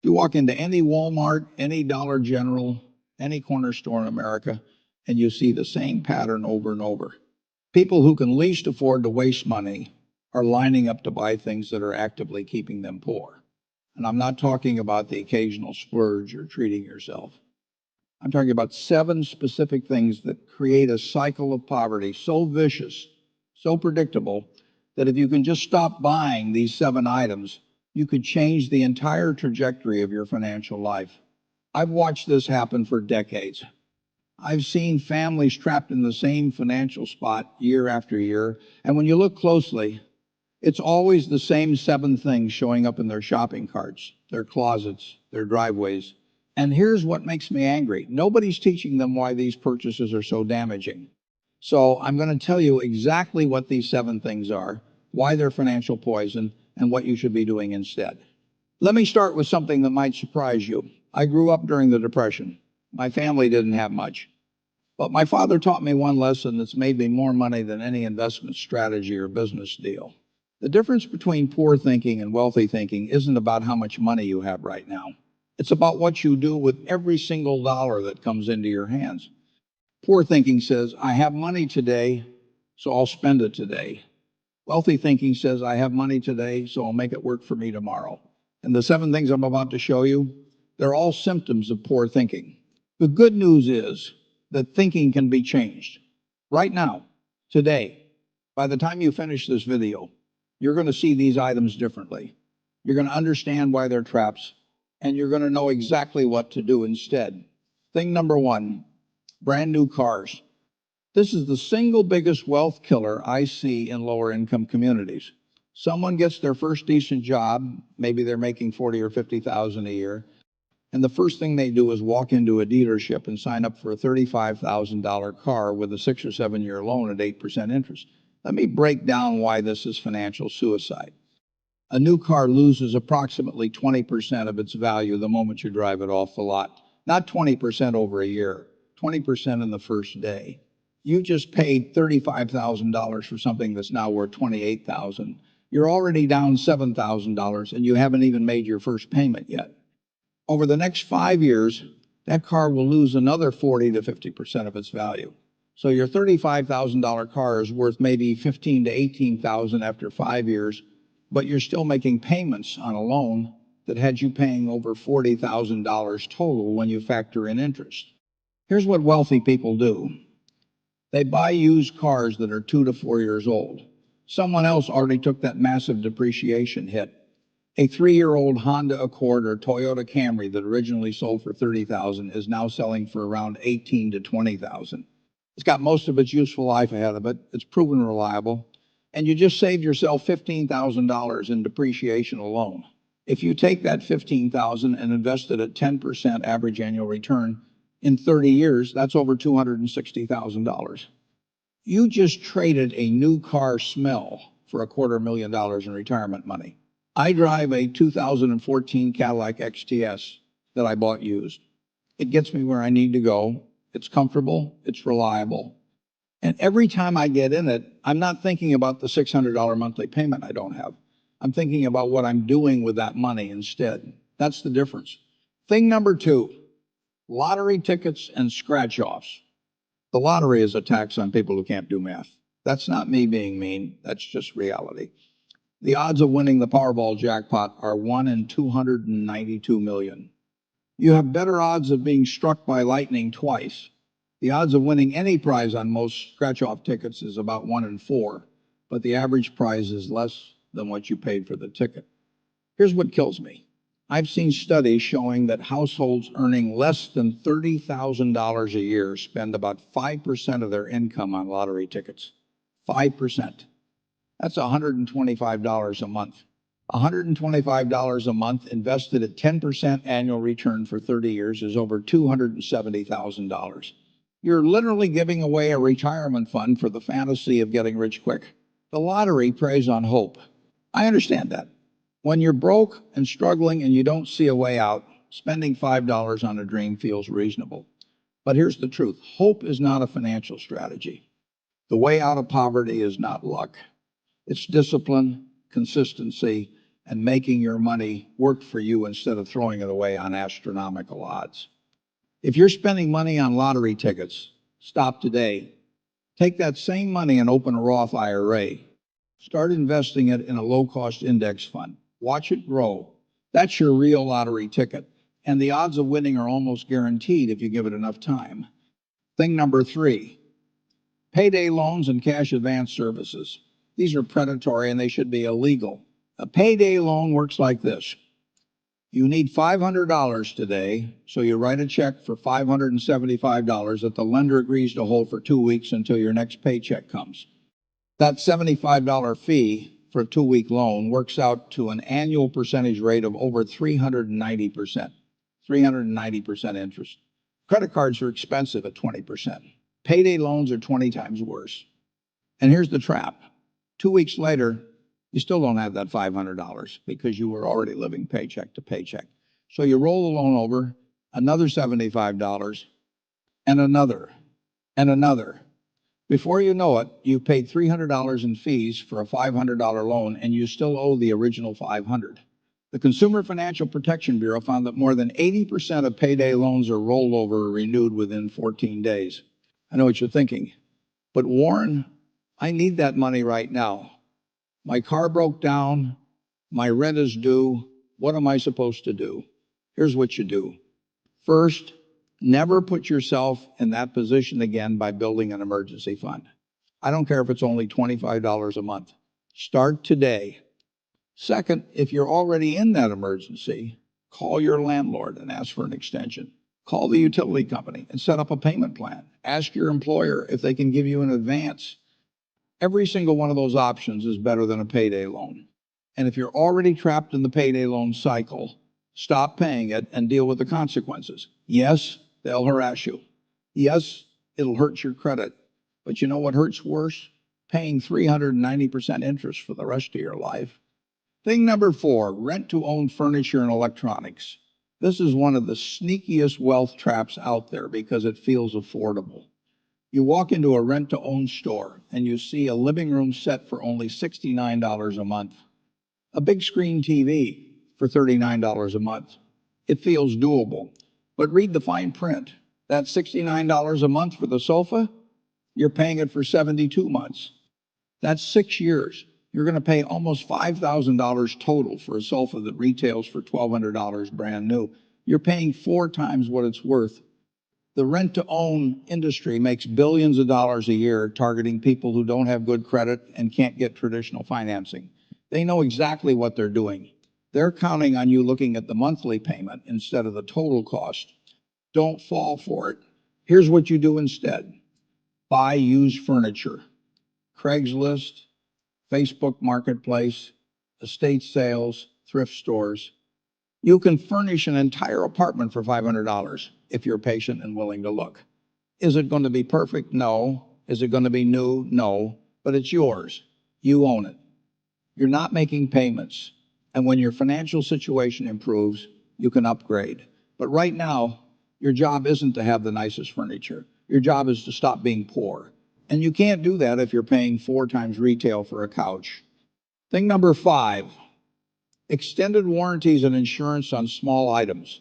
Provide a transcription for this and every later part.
You walk into any Walmart, any Dollar General, any corner store in America, and you see the same pattern over and over. People who can least afford to waste money are lining up to buy things that are actively keeping them poor. And I'm not talking about the occasional splurge or treating yourself. I'm talking about 7 specific things that create a cycle of poverty so vicious, so predictable, that if you can just stop buying these 7 items, you could change the entire trajectory of your financial life. I've watched this happen for decades. I've seen families trapped in the same financial spot year after year, and when you look closely, it's always the same 7 things showing up in their shopping carts, their closets, their driveways. And here's what makes me angry. Nobody's teaching them why these purchases are so damaging. So I'm going to tell you exactly what these 7 things are, why they're financial poison, and what you should be doing instead. Let me start with something that might surprise you. I grew up during the Depression. My family didn't have much. But my father taught me one lesson that's made me more money than any investment strategy or business deal. The difference between poor thinking and wealthy thinking isn't about how much money you have right now. It's about what you do with every single dollar that comes into your hands. Poor thinking says, I have money today, so I'll spend it today. Wealthy thinking says, I have money today, so I'll make it work for me tomorrow. And the 7 things I'm about to show you, they're all symptoms of poor thinking. The good news is that thinking can be changed. Right now, today, by the time you finish this video, you're going to see these items differently. You're going to understand why they're traps, and you're going to know exactly what to do instead. Thing number 1, brand new cars. This is the single biggest wealth killer I see in lower income communities. Someone gets their first decent job, maybe they're making 40 or 50,000 a year, and the first thing they do is walk into a dealership and sign up for a $35,000 car with a 6 or 7 year loan at 8% interest. Let me break down why this is financial suicide. A new car loses approximately 20% of its value the moment you drive it off the lot. Not 20% over a year, 20% in the first day. You just paid $35,000 for something that's now worth $28,000. You're already down $7,000 and you haven't even made your first payment yet. Over the next 5 years, that car will lose another 40 to 50% of its value. So your $35,000 car is worth maybe $15,000 to $18,000 after 5 years, but you're still making payments on a loan that had you paying over $40,000 total when you factor in interest. Here's what wealthy people do. They buy used cars that are 2 to 4 years old. Someone else already took that massive depreciation hit. A 3-year-old Honda Accord or Toyota Camry that originally sold for $30,000 is now selling for around $18,000 to $20,000. It's got most of its useful life ahead of it. It's proven reliable. And you just saved yourself $15,000 in depreciation alone. If you take that $15,000 and invest it at 10% average annual return, in 30 years, that's over $260,000. You just traded a new car smell for $250,000 in retirement money. I drive a 2014 Cadillac XTS that I bought used. It gets me where I need to go. It's comfortable, it's reliable. And every time I get in it, I'm not thinking about the $600 monthly payment I don't have. I'm thinking about what I'm doing with that money instead. That's the difference. Thing number 2, lottery tickets and scratch-offs. The lottery is a tax on people who can't do math. That's not me being mean, that's just reality. The odds of winning the Powerball jackpot are 1 in 292 million. You have better odds of being struck by lightning twice. The odds of winning any prize on most scratch-off tickets is about 1 in 4, but the average prize is less than what you paid for the ticket. Here's what kills me. I've seen studies showing that households earning less than $30,000 a year spend about 5% of their income on lottery tickets. 5%. That's $125 a month. $125 a month invested at 10% annual return for 30 years is over $270,000. You're literally giving away a retirement fund for the fantasy of getting rich quick. The lottery preys on hope. I understand that. When you're broke and struggling and you don't see a way out, spending $5 on a dream feels reasonable. But here's the truth. Hope is not a financial strategy. The way out of poverty is not luck. It's discipline, consistency, and making your money work for you instead of throwing it away on astronomical odds. If you're spending money on lottery tickets, stop today. Take that same money and open a Roth IRA. Start investing it in a low-cost index fund. Watch it grow. That's your real lottery ticket. And the odds of winning are almost guaranteed if you give it enough time. Thing number 3, payday loans and cash advance services. These are predatory and they should be illegal. A payday loan works like this. You need $500 today, so you write a check for $575 that the lender agrees to hold for 2 weeks until your next paycheck comes. That $75 fee for a 2-week loan works out to an annual percentage rate of over 390%. 390% interest. Credit cards are expensive at 20%. Payday loans are 20 times worse. And here's the trap. 2 weeks later, you still don't have that $500 because you were already living paycheck to paycheck. So you roll the loan over, another $75, and another, and another. Before you know it, you've paid $300 in fees for a $500 loan, and you still owe the original $500. The Consumer Financial Protection Bureau found that more than 80% of payday loans are rolled over or renewed within 14 days. I know what you're thinking, but Warren, I need that money right now. My car broke down, my rent is due, what am I supposed to do? Here's what you do. First, never put yourself in that position again by building an emergency fund. I don't care if it's only $25 a month. Start today. Second, if you're already in that emergency, call your landlord and ask for an extension. Call the utility company and set up a payment plan. Ask your employer if they can give you an advance. Every single one of those options is better than a payday loan. And if you're already trapped in the payday loan cycle, stop paying it and deal with the consequences. Yes, they'll harass you. Yes, it'll hurt your credit. But you know what hurts worse? Paying 390% interest for the rest of your life. Thing number 4, rent-to-own furniture and electronics. This is one of the sneakiest wealth traps out there because it feels affordable. You walk into a rent-to-own store and you see a living room set for only $69 a month. A big screen TV for $39 a month. It feels doable. But read the fine print. That $69 a month for the sofa, you're paying it for 72 months. That's 6 years. You're going to pay almost $5,000 total for a sofa that retails for $1,200 brand new. You're paying 4 times what it's worth. The rent-to-own industry makes billions of dollars a year targeting people who don't have good credit and can't get traditional financing. They know exactly what they're doing. They're counting on you looking at the monthly payment instead of the total cost. Don't fall for it. Here's what you do instead. Buy used furniture. Craigslist, Facebook Marketplace, estate sales, thrift stores. You can furnish an entire apartment for $500 if you're patient and willing to look. Is it going to be perfect? No. Is it going to be new? No. But it's yours. You own it. You're not making payments. And when your financial situation improves, you can upgrade. But right now, your job isn't to have the nicest furniture. Your job is to stop being poor. And you can't do that if you're paying 4 times retail for a couch. Thing number 5, extended warranties and insurance on small items.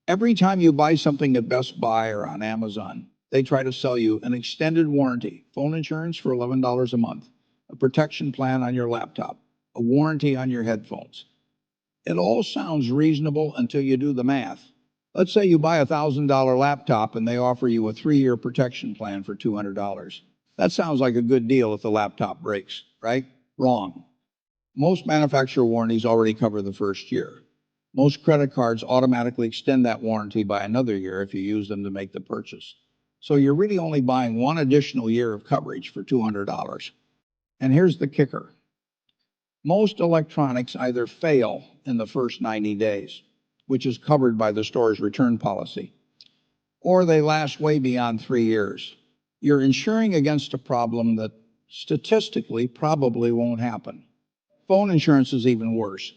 Every time you buy something at Best Buy or on Amazon, they try to sell you an extended warranty, phone insurance for $11 a month, a protection plan on your laptop, a warranty on your headphones. It all sounds reasonable until you do the math. Let's say you buy a $1,000 laptop and they offer you a 3-year protection plan for $200. That sounds like a good deal if the laptop breaks, right? Wrong. Most manufacturer warranties already cover the first year. Most credit cards automatically extend that warranty by another year if you use them to make the purchase. So you're really only buying 1 additional year of coverage for $200. And here's the kicker. Most electronics either fail in the first 90 days, which is covered by the store's return policy, or they last way beyond 3 years. You're insuring against a problem that statistically probably won't happen. Phone insurance is even worse.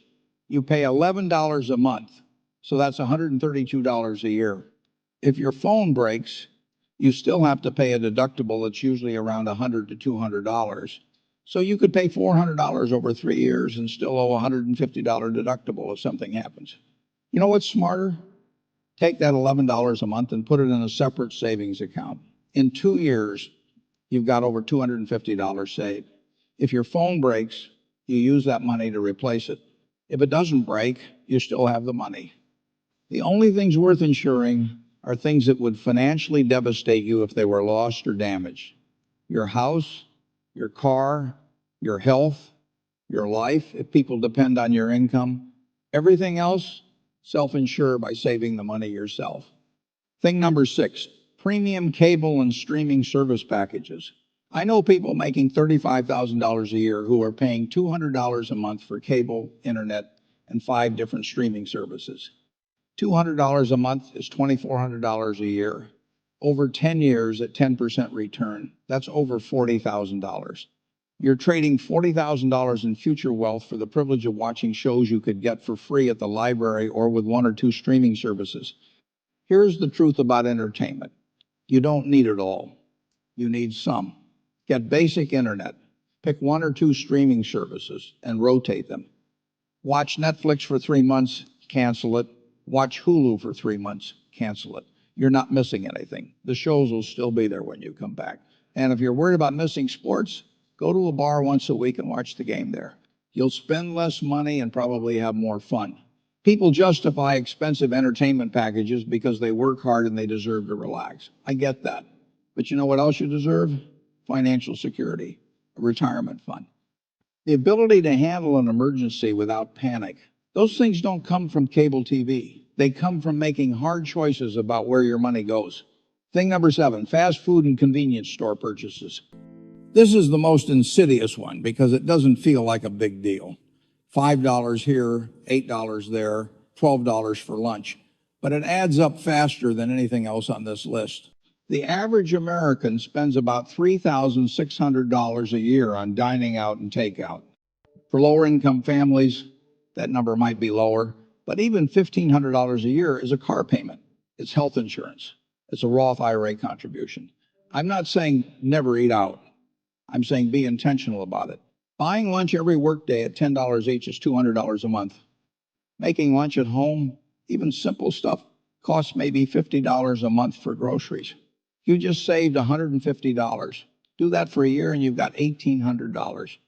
You pay $11 a month, so that's $132 a year. If your phone breaks, you still have to pay a deductible that's usually around $100 to $200. So you could pay $400 over 3 years and still owe a $150 deductible if something happens. You know what's smarter? Take that $11 a month and put it in a separate savings account. In 2 years, you've got over $250 saved. If your phone breaks, you use that money to replace it. If it doesn't break, you still have the money. The only things worth insuring are things that would financially devastate you if they were lost or damaged. Your house, your car, your health, your life, if people depend on your income. Everything else, self-insure by saving the money yourself. Thing number 6, premium cable and streaming service packages. I know people making $35,000 a year who are paying $200 a month for cable, internet, and 5 different streaming services. $200 a month is $2,400 a year. Over 10 years at 10% return, that's over $40,000. You're trading $40,000 in future wealth for the privilege of watching shows you could get for free at the library or with 1 or 2 streaming services. Here's the truth about entertainment. You don't need it all. You need some. Get basic internet. Pick 1 or 2 streaming services and rotate them. Watch Netflix for 3 months, cancel it. Watch Hulu for 3 months, cancel it. You're not missing anything. The shows will still be there when you come back. And if you're worried about missing sports, go to a bar once a week and watch the game there. You'll spend less money and probably have more fun. People justify expensive entertainment packages because they work hard and they deserve to relax. I get that. But you know what else you deserve? Financial security, a retirement fund. The ability to handle an emergency without panic. Those things don't come from cable TV. They come from making hard choices about where your money goes. Thing number 7, fast food and convenience store purchases. This is the most insidious one because it doesn't feel like a big deal. $5 here, $8 there, $12 for lunch. But it adds up faster than anything else on this list. The average American spends about $3,600 a year on dining out and takeout. For lower income families, that number might be lower, but even $1,500 a year is a car payment. It's health insurance. It's a Roth IRA contribution. I'm not saying never eat out. I'm saying be intentional about it. Buying lunch every workday at $10 each is $200 a month. Making lunch at home, even simple stuff, costs maybe $50 a month for groceries. You just saved $150. Do that for a year and you've got $1,800.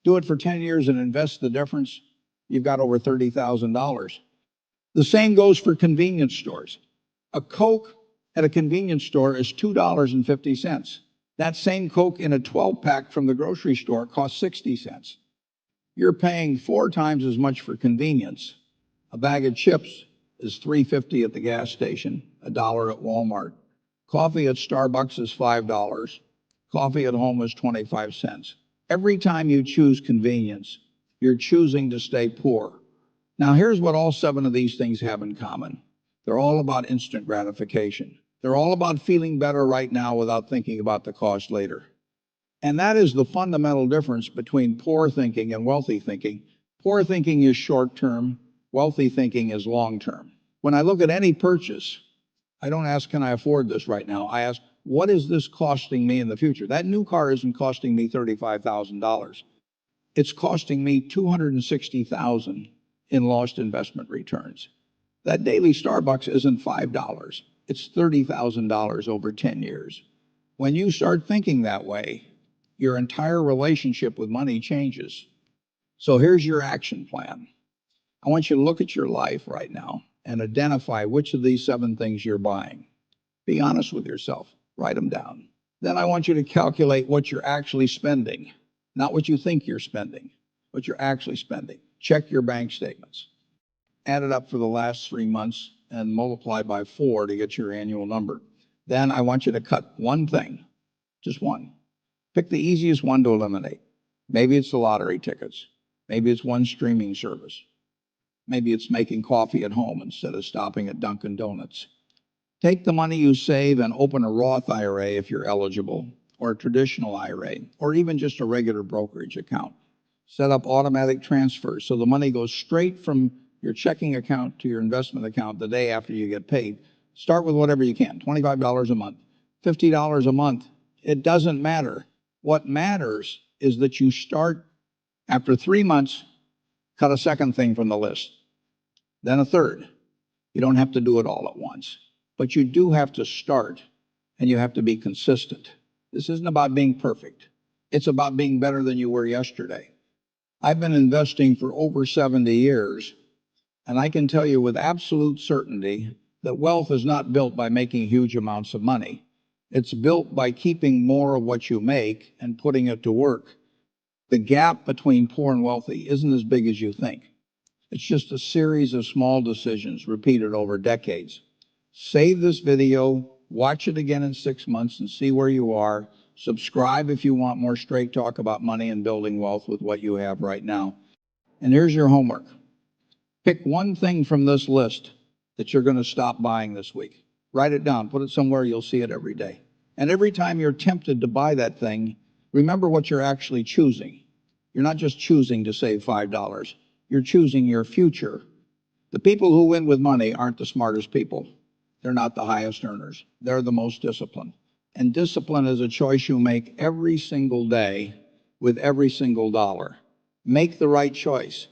Do it for 10 years and invest the difference, you've got over $30,000. The same goes for convenience stores. A Coke at a convenience store is $2.50. That same Coke in a 12-pack from the grocery store costs 60 cents. You're paying 4 times as much for convenience. A bag of chips is $3.50 at the gas station, $1 at Walmart. Coffee at Starbucks is $5. Coffee at home is 25 cents. Every time you choose convenience, you're choosing to stay poor. Now, here's what all 7 of these things have in common. They're all about instant gratification. They're all about feeling better right now without thinking about the cost later. And that is the fundamental difference between poor thinking and wealthy thinking. Poor thinking is short-term. Wealthy thinking is long-term. When I look at any purchase, I don't ask, can I afford this right now? I ask, what is this costing me in the future? That new car isn't costing me $35,000. It's costing me $260,000 in lost investment returns. That daily Starbucks isn't $5. It's $30,000 over 10 years. When you start thinking that way, your entire relationship with money changes. So here's your action plan. I want you to look at your life right now and identify which of these 7 things you're buying. Be honest with yourself. Write them down. Then I want you to calculate what you're actually spending, not what you think you're spending, what you're actually spending. Check your bank statements. Add it up for the last 3 months and multiply by 4 to get your annual number. Then I want you to cut one thing, just one. Pick the easiest one to eliminate. Maybe it's the lottery tickets. Maybe it's one streaming service. Maybe it's making coffee at home instead of stopping at Dunkin' Donuts. Take the money you save and open a Roth IRA if you're eligible, or a traditional IRA, or even just a regular brokerage account. Set up automatic transfers so the money goes straight from your checking account to your investment account the day after you get paid. Start with whatever you can, $25 a month, $50 a month. It doesn't matter. What matters is that you start after 3 months, cut a second thing from the list, then a third. You don't have to do it all at once, but you do have to start, and you have to be consistent. This isn't about being perfect. It's about being better than you were yesterday. I've been investing for over 70 years, and I can tell you with absolute certainty that wealth is not built by making huge amounts of money. It's built by keeping more of what you make and putting it to work. The gap between poor and wealthy isn't as big as you think. It's just a series of small decisions repeated over decades. Save this video, watch it again in 6 months and see where you are. Subscribe if you want more straight talk about money and building wealth with what you have right now. And here's your homework. Pick one thing from this list that you're going to stop buying this week. Write it down, put it somewhere you'll see it every day. And every time you're tempted to buy that thing, remember what you're actually choosing. You're not just choosing to save $5. You're choosing your future. The people who win with money aren't the smartest people. They're not the highest earners. They're the most disciplined. And discipline is a choice you make every single day with every single dollar. Make the right choice.